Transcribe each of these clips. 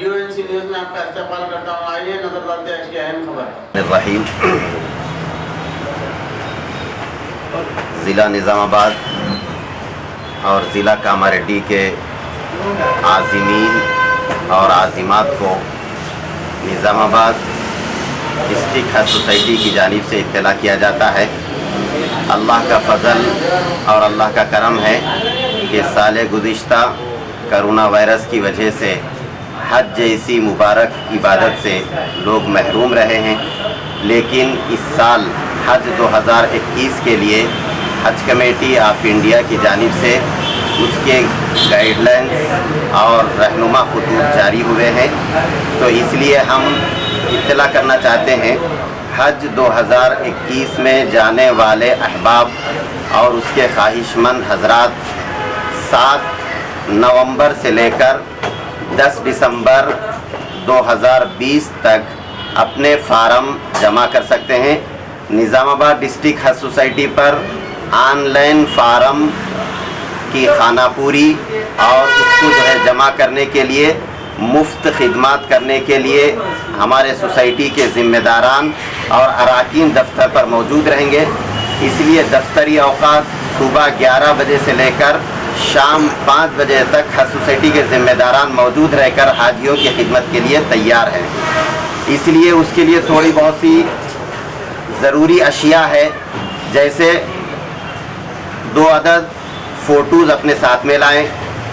UNC news में आपका इस्तेमाल करता हूँ। आइए नजर डालते हैं आज की अहम खबर। रहीम ज़िला निज़ामाबाद और ज़िला कामारेड्डी के आज़िमीन और आज़िमात को निज़ामाबाद डिस्ट्रिक्ट हज सोसाइटी की जानिब से इत्तला किया जाता है। अल्लाह का फ़ज़ल और अल्लाह का करम है कि साल गुज़िश्ता करोना वायरस की वजह से हज जैसी मुबारक इबादत से लोग महरूम रहे हैं, लेकिन इस साल हज 2021 के लिए हज कमेटी ऑफ इंडिया की जानिब से उसके गाइडलाइंस और रहनुमा खतूत जारी हुए हैं। तो इसलिए हम इत्तला करना चाहते हैं, हज 2021 में जाने वाले अहबाब और उसके ख्वाहिशमंद हजरात 7 नवंबर से लेकर 10 दिसंबर 2020 तक अपने फार्म जमा कर सकते हैं। निज़ामाबाद डिस्ट्रिक्ट हज सोसाइटी पर ऑनलाइन फार्म की खानापूरी और उसको जो है जमा करने के लिए मुफ्त खिदमत करने के लिए हमारे सोसाइटी के ज़िम्मेदारान और अरकान दफ्तर पर मौजूद रहेंगे। इसलिए दफ्तरी औकात सुबह 11 बजे से लेकर शाम 5 बजे तक हज सोसाइटी के ज़िम्मेदारान मौजूद रहकर हाजियों की खिदमत के लिए तैयार हैं। इसलिए उसके लिए थोड़ी बहुत सी ज़रूरी अशिया है, जैसे 2 अदद फ़ोटोज़ अपने साथ में लाएं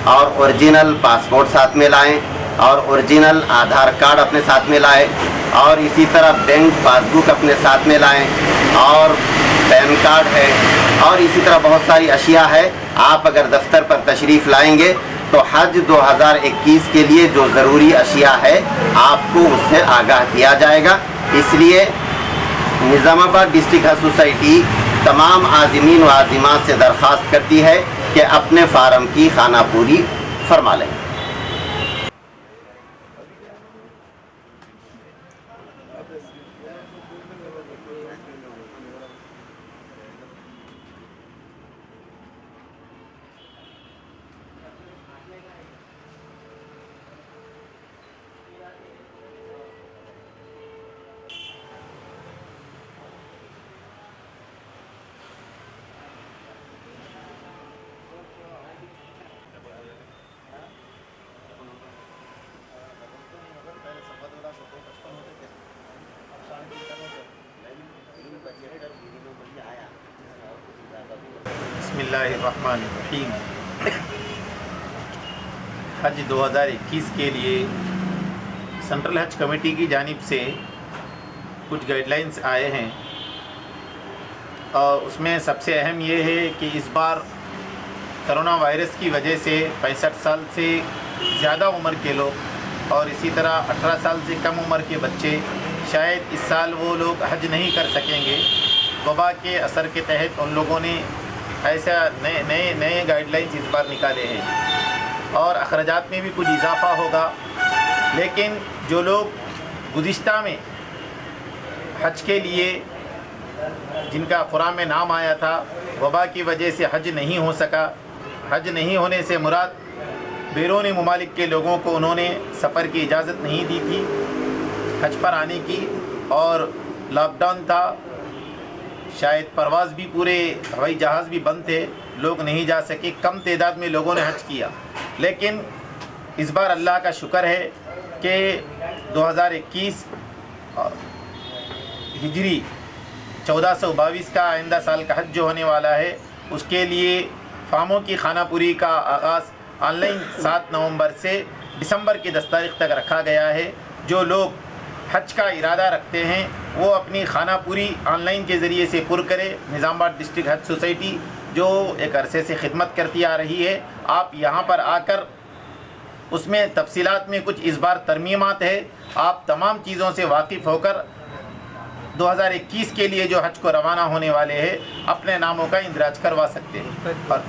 और ओरिजिनल पासपोर्ट साथ में लाएं और ओरिजिनल आधार कार्ड अपने साथ में लाएं और इसी तरह बैंक पासबुक अपने साथ में लाएं और पैन कार्ड है और इसी तरह बहुत सारी अशिया है। आप अगर दफ्तर पर तशरीफ़ लाएंगे तो हज 2021 के लिए जो ज़रूरी अशिया है आपको उससे आगाह किया जाएगा। इसलिए निज़ामाबाद डिस्ट्रिक्ट हज सोसाइटी तमाम आज़िमीन व आज़िमात से दरख्वास्त करती है कि अपने फार्म की खानापूरी फरमा लें। बिस्मिल्लाहिर्रहमानिर्रहीम। हज 2021 के लिए सेंट्रल हज कमेटी की जानिब से कुछ गाइडलाइंस आए हैं और उसमें सबसे अहम ये है कि इस बार करोना वायरस की वजह से 65 साल से ज़्यादा उम्र के लोग और इसी तरह 18 साल से कम उम्र के बच्चे शायद इस साल वो लोग हज नहीं कर सकेंगे। वबा के असर के तहत उन लोगों ने ऐसा नए गाइडलाइंस इस बार निकाले हैं और अखराजात में भी कुछ इजाफा होगा। लेकिन जो लोग गुज़िश्ता में हज के लिए जिनका कुरान में नाम आया था, वबा की वजह से हज नहीं हो सका। हज नहीं होने से मुराद बैरून ममालिक के लोगों को उन्होंने सफ़र की इजाज़त नहीं दी थी हज पर आने की, और लॉकडाउन था, शायद परवाज़ भी पूरे हवाई जहाज़ भी बंद थे, लोग नहीं जा सके, कम तादाद में लोगों ने हज किया। लेकिन इस बार अल्लाह का शुक्र है कि 2021 हिजरी 1422 का आइंदा साल का हज जो होने वाला है, उसके लिए फार्मों की खानापुरी का आगाज़ ऑनलाइन 7 नवंबर से दिसंबर की 10 तारीख तक रखा गया है। जो लोग हज का इरादा रखते हैं वो अपनी खानापुरी ऑनलाइन के ज़रिए से पुर करें। निज़ामाबाद डिस्ट्रिक्ट हज सोसाइटी जो एक अरसे से खिदमत करती आ रही है, आप यहाँ पर आकर उसमें तफसीलात में कुछ इस बार तरमीमात है, आप तमाम चीज़ों से वाकिफ़ होकर 2021 के लिए जो हज को रवाना होने वाले हैं अपने नामों का इंदराज करवा सकते हैं। और